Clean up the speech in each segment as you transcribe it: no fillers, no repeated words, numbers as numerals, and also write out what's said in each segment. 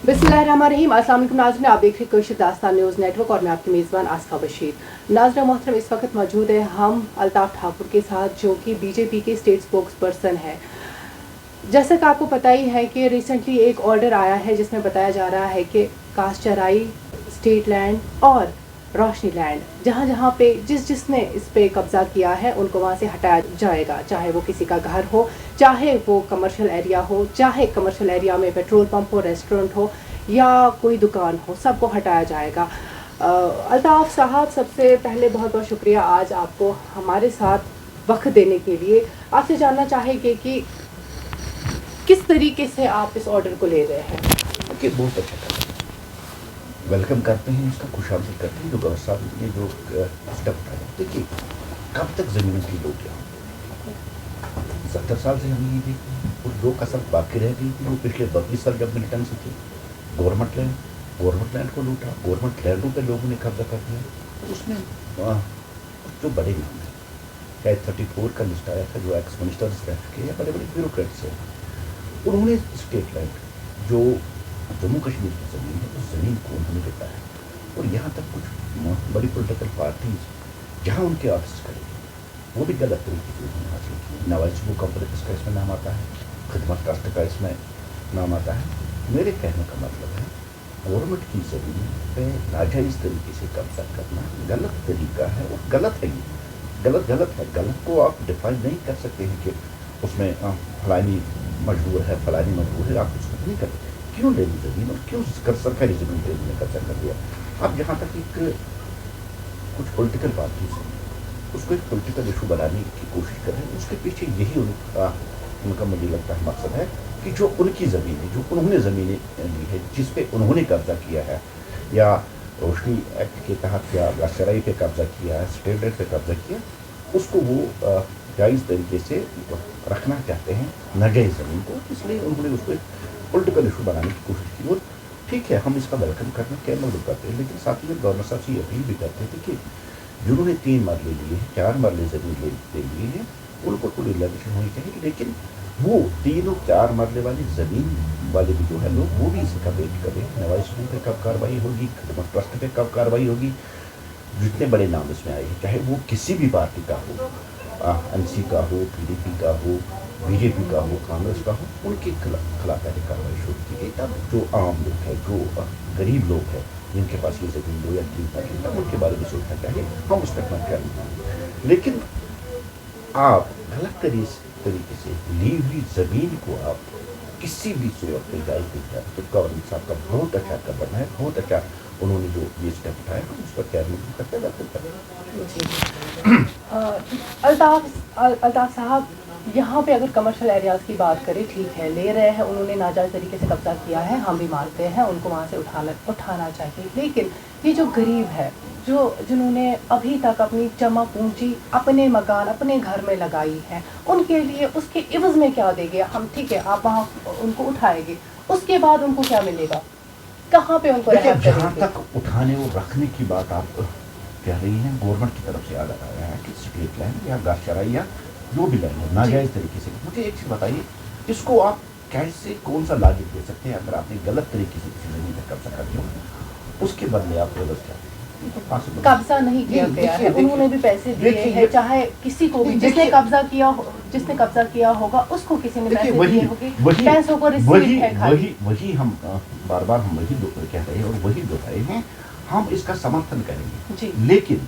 बिस्मिल्लाहिर्रहमानिर्रहीम। अस्सलाम वालेकुम नाज़रीन, आप देख रहे हैं कुर्शिद दास्तान न्यूज़ नेटवर्क और मैं आपकी मेज़बान आस्था बशीर। नाज़रीन मोहतरम, इस वक्त मौजूद है हम अल्ताफ़ ठाकुर के साथ, जो कि बीजेपी के स्टेट स्पोक्स पर्सन है। जैसा कि आपको पता ही है कि रिसेंटली एक ऑर्डर आया है जिसमें बताया जा रहा है कि कास्ट चराई, स्टेट लैंड और रोशनी लैंड, जहाँ जहाँ पे जिसने इस पे कब्ज़ा किया है उनको वहाँ से हटाया जाएगा, चाहे वो किसी का घर हो, चाहे वो कमर्शियल एरिया हो, चाहे कमर्शियल एरिया में पेट्रोल पंप हो, रेस्टोरेंट हो या कोई दुकान हो, सबको हटाया जाएगा। अल्ताफ़ साहब, सबसे पहले बहुत बहुत शुक्रिया आज आपको हमारे साथ वक्त देने के लिए। आपसे जानना चाहेंगे कि किस तरीके से आप इस ऑर्डर को ले रहे हैं? कि बहुत अच्छा करते हैं, वेलकम करते हैं, इसका खुशामदीद करते हैं। जो गवर्नर साहब ने जो स्टेप उठाया, देखिए कब तक ज़मीनों की लोग यहाँ 70 साल से हम ये देखते हैं, और जो कसर बाकी रह गई थी वो पिछले 32 साल जब मिलिटेंसी थी। गवर्नमेंट लैंड को लूटा, गवर्नमेंट लैंडों पे लोगों ने कब्जा कर दिया। तो उसमें जो बड़े नाम हैं, चाहे 34 का लिस्ट आया था, जो एक्स मिनिस्टर्स रह चुके या बड़े बड़े ब्यूरोक्रेट्स हैं, उन्होंने स्टेट लैंड जो जम्मू कश्मीर की ज़मीन है, उस ज़मीन को उन्होंने बताया। और यहाँ तक कुछ बड़ी पॉलिटिकल पार्टीज जहाँ उनके ऑफिस खड़े वो भी गलत तरीके से उन्होंने हासिल किया। नवाज शरीफ कॉम्प्लेक्स का इसमें नाम आता है, खिदमत ट्रस्ट का इसमें नाम आता है। मेरे कहने का मतलब है, गवर्नमेंट की ज़मीन पे नाजायज़ तरीके से कब्जा करना गलत तरीका है, और गलत है। ये गलत है। गलत को आप डिफाइन नहीं कर सकते हैं कि उसमें फलानी मजबूर है, फलानी मजबूर है, आप उसको नहीं करते। क्यों ले ली ज़मीन और क्यों सरकारी ज़मीन पे उन्होंने कब्जा कर दिया? अब यहाँ तक एक कुछ पॉलिटिकल पार्टीज हैं, उसको एक पॉलिटिकल इशू बनाने की कोशिश कर रहे हैं। उसके पीछे यही उनका मुझे लगता है मकसद है कि जो उनकी ज़मीन है, जो उन्होंने ज़मीनें ली है, जिस पे उन्होंने कब्जा किया है, या रोशनी एक्ट के तहत या गाशराई पे कब्जा किया है, स्टेट लैंड पे कब्जा किया, उसको वो जायज़ तरीके से रखना चाहते हैं, नाजायज़ ज़मीन को। इसलिए उन्होंने उसको एक पॉलिटिकल इशू बनाने की कोशिश की। और ठीक है, हम इसका वेलकम करने के मदद करते हैं, लेकिन साथ ही में गवर्नर साहब से ये अपील भी करते थे कि जिन्होंने 3 मरले लिए हैं, 4 मरले ज़मीन ले लिए हैं, उनको तो रिलैक्सेशन होनी चाहिए। लेकिन वो 3 और 4 मरले वाली ज़मीन वाले भी जो है लोग, वो भी इसका वेट करें। नवाज शरीफ पे कब कार्रवाई होगी, खिदमत ट्रस्ट पे कब कार्रवाई होगी। जितने बड़े नाम इसमें आए हैं, चाहे वो किसी भी पार्टी का हो, एनसी का हो, पीडीपी का हो, बीजेपी का हो, कांग्रेस का हो, उनके खिलाफ पहले कार्रवाई शुरू की गई। तब जो आम लोग हैं, जो गरीब लोग हैं, जिनके पास ये ज़मीन 2 या 3 पैकेट था, उनके बारे में सोचना चाहिए। हम उस पर मत करें। लेकिन आप गलत तरीके से ली हुई ज़मीन को आप किसी भी सूरत में जायज़ नहीं करते। तो गवर्नर साहब का बहुत अच्छा कदम है, बहुत अच्छा उन्होंने जो ये स्टेप उठाया, हम उस पर कैबिनेट में करते हैं। अल्ताफ़ साहब, यहाँ पे अगर कमर्शियल एरियाज़ की बात करें, ठीक है, ले रहे हैं, उन्होंने नाजायज़ तरीके से कब्जा किया है, हम भी मानते हैं, उनको वहाँ से उठाना चाहिए। लेकिन ये जो गरीब है, जिन्होंने अभी तक अपनी जमा पूंजी अपने मकान, अपने घर में लगाई है, उनके लिए उसके इवज़ में क्या देंगे? हम ठीक है, आप वहाँ उनको उठाएंगे, उसके बाद उनको क्या मिलेगा? कहाँ पे उनको रहम करेंगे? जहाँ तक उठाने और रखने की बात आप कह रही हैं, गवर्नमेंट की तरफ से आर्डर आया है कि स्टेट लैंड या गाशराई या जो भी लैंड है नाजायज़ तरीके से, मुझे एक चीज़ बताइए, इसको आप कैसे, कौन सा लॉजिक दे सकते हैं? अगर आपने गलत तरीके से किसी ज़मीन पर कब्जा कर दिया, उसके बदले आप एवज़ क्या देंगे? कब्जा नहीं किया गया है, उन्होंने भी पैसे दिए हैं, चाहे किसी को भी जिसने कब्जा किया होगा उसको किसी ने पैसे दिए होंगे, पैसों को रिसीव है खाली। वही हम बार बार हम वही कह रहे हैं और वही दोहराए हैं। हम इसका समर्थन करेंगे, लेकिन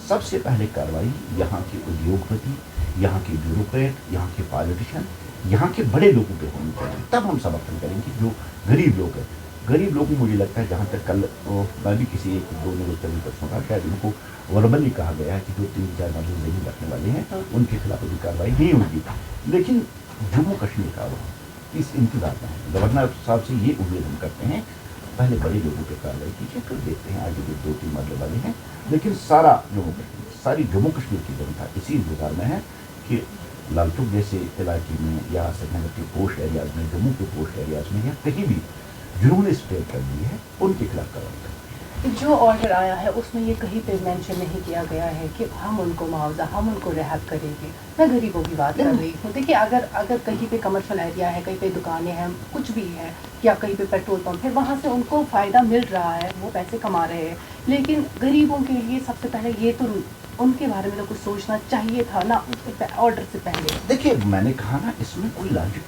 सबसे पहले कार्रवाई यहाँ के उद्योगपति, यहाँ के ब्यूरोक्रेट, यहाँ के पॉलिटिशियन, यहाँ के बड़े लोगों पे होनी चाहिए। तब हम समर्थन करेंगे जो गरीब लोग हैं। गरीब लोग, मुझे लगता है, जहाँ तक कल मैं भी किसी 1-2 न्यूज़ चैनल पर सुना, शायद उनको वर्बली कहा गया है कि जो 3-4 मरले नहीं रखने वाले हैं उनके खिलाफ भी कार्रवाई नहीं होगी। लेकिन जम्मू कश्मीर का इस इंतजार में है। गवर्नर साहब से ये उम्मीद हम करते हैं, पहले बड़े लोगों पर कार्रवाई कीजिए, फिर देखते हैं आगे जो 2-3 मरले वाले हैं। लेकिन सारी जम्मू कश्मीर की जनता इसी इंतजार में है कि लालचौक जैसे इलाके में या श्रीनगर के पोस्ट एरियाज में, जम्मू के पोस्ट एरियाज में, या कहीं भी जिन्होंने स्प्रे कर दी है, उनके खिलाफ कार्रवाई करें। जो ऑर्डर आया है उसमें ये कहीं पे मेंशन नहीं किया गया है कि हम उनको मुआवजा, हम उनको रिहाब करेंगे। मैं गरीबों की बात कर रही हूँ। देखिए अगर कहीं पे कमर्शियल एरिया है, कहीं पे दुकानें हैं, कुछ भी है, या कहीं पे पेट्रोल पंप है, वहाँ से उनको फ़ायदा मिल रहा है, वो पैसे कमा रहे हैं, लेकिन गरीबों के लिए सबसे पहले ये तो उनके बारे में तो कुछ सोचना चाहिए था ना ऑर्डर से पहले। देखिए मैंने कहा ना, इसमें कोई लॉजिक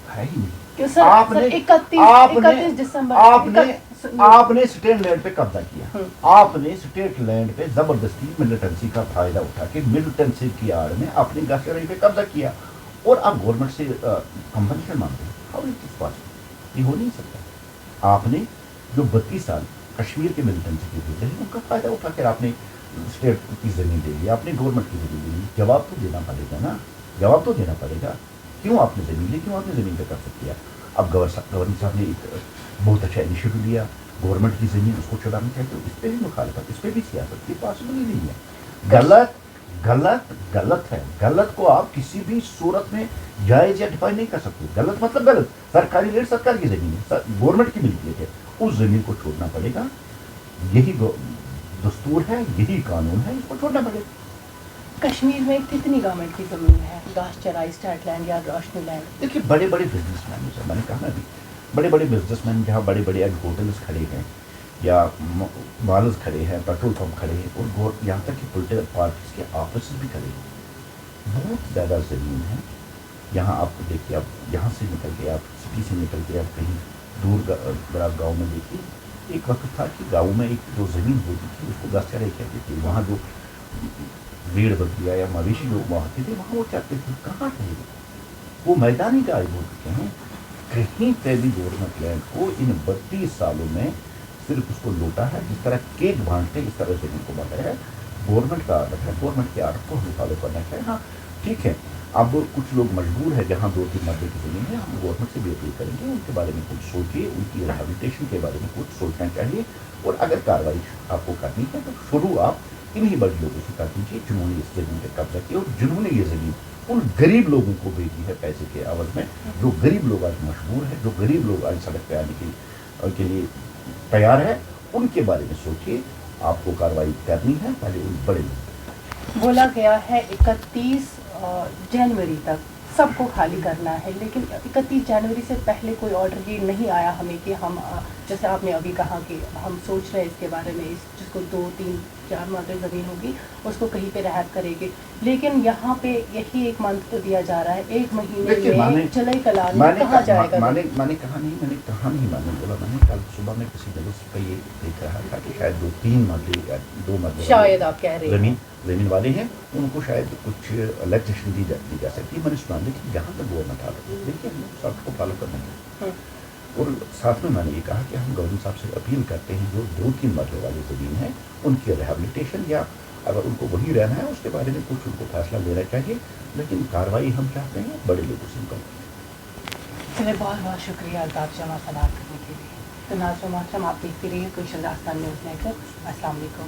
है ही नहीं। कि सर 31 दिसंबर आपने स्टेट लैंड पे कब्जा किया, आपने स्टेट लैंड पे जबरदस्ती मिलिटेंसी का फायदा उठा के मिलिटेंसी की आड़ में अपनी गाड़ी पे कब्जा किया, और आप गवर्नमेंट से कंपनसेशन मांगते हैं। How is this possible? ये हो नहीं सकता। आपने जो 32 साल कश्मीर के मिलिटेंसी के थे उनका फायदा उठा कर आपने स्टेट की जमीन दे ली, आपने गवर्नमेंट की जमीन दे ली। जवाब तो देना पड़ेगा ना, जवाब तो देना पड़ेगा। क्यों आपने ज़मीन ली, क्यों आपने ज़मीन पे कब्जा किया? अब गवर्नर साहब ने एक बहुत अच्छा इनिशिएटिव लिया, गवर्नमेंट की ज़मीन उसको छुड़ाना चाहते हो, इस पर भी मुखालफत, इस पर भी सियासत, ये पॉसिबल ही नहीं है। गलत गलत गलत है। गलत को आप किसी भी सूरत में जायज़ या डिफाइन नहीं कर सकते। गलत मतलब गलत। सरकारी लैंड सरकार की ज़मीन है, गवर्नमेंट की मिल्कियत है, उस ज़मीन को छोड़ना पड़ेगा। यही दस्तूर है, यही कानून है, इसको छोड़ना पड़ेगा। कश्मीर में कितनी गवर्नमेंट की ज़मीन है, घास चराई, स्टैट लैंड या रोशनी लैंड? देखिए बड़े बड़े बिजनेसमैन, जैसे मैंने कहा ना अभी, बड़े बड़े बिजनेसमैन जहाँ बड़े बड़े आज होटल्स खड़े हैं या मॉल्स खड़े हैं, पेट्रोल पंप खड़े हैं, और यहाँ तक कि पॉलिटिकल पार्टीज के ऑफिस भी खड़े हैं, बहुत ज़्यादा ज़मीन है। यहाँ आप देखिए, आप यहाँ से निकल के, आप सिटी से निकल के आप कहीं दूर बड़ा गाँव में देखिए, एक वक्त था कि गाँव में एक जो ज़मीन होती थी उसको घास चराई कहते थे। वहाँ जो भेड़ बकरियाँ या मवेशी लोग वहाँ थे वहाँ वो चाहते थे, कहाँ थे वो मैदानी गायब हो चुके हैं। कहीं पे भी गवर्नमेंट लैंड को इन 32 सालों में सिर्फ उसको लूटा है। जिस तरह केक बांटते इस तरह से इनको बांटा है। गवर्नमेंट का आर्डर है, गवर्नमेंट के आर्डर को हम फॉलो करना चाहिए। हाँ ठीक है, अब कुछ लोग मजबूर है, जहाँ 2-3 मरबे की ज़मीन है, हम गवर्नमेंट से भी अपील करेंगे उनके बारे में कुछ सोचिए, उनकी रिहेबिलिटेशन के बारे में कुछ सोचना चाहिए। और अगर कार्रवाई आपको करनी है तो शुरू आप इन्हीं बड़े लोगों से कर दीजिए जिन्होंने इस ज़मीन पर कब्जा किया और जिन्होंने ये ज़मीन उन गरीब लोगों को भेजी है पैसे के एवज में। जो गरीब लोग आज मशहूर है, जो गरीब लोग आज सड़क पे आने के लिए तैयार है, उनके बारे में सोचिए। आपको कार्रवाई करनी है, पहले उन बड़े लोग। बोला गया है 31 जनवरी तक सबको खाली करना है, लेकिन 31 जनवरी से पहले कोई ऑर्डर ये नहीं आया हमें कि हम, जैसे आपने अभी कहा कि हम सोच रहे हैं इसके बारे में, जिसको 2-3-4 मरले ज़मीन होगी उसको कहीं पे रिहाब करेंगे, लेकिन यहाँ पे यही एक मंथ तो दिया जा रहा है, 1 महीने में चले कलाल कहाँ जाएगा? मैंने कहा नहीं, मैंने बोला, मैंने कल सुबह में किसी जगह पे ये देख रहा था कि शायद 2-3 मरले या 2 मरले शायद आप कह रहे हैं ज़मीन वाले हैं, उनको शायद कुछ रिलैक्सेशन दी जा सकती है। मैंने सुना, लेकिन जहाँ तक गवर्नमेंट आ रही है, देखिए हम शर्त को फॉलो करना है। और साथ में मैंने ये कहा कि हम गवर्नमेंट साहब से अपील करते हैं जो 2-3 मरले वाली ज़मीन है उनकी रिहेबिलिटेशन, या अगर उनको वहीं रहना है उसके बारे में कुछ उनको फैसला लेना चाहिए, लेकिन कार्रवाई हम चाहते हैं बड़े लोगों से कम। चलिए, बहुत बहुत शुक्रिया अल्ताफ जमा सलाह करने के लिए। तो नाज़रीन मोहतरम, आप देखते रहिए क्वेश्चन दास्तान न्यूज़ नेटवर्क। अस्सलाम वालेकुम।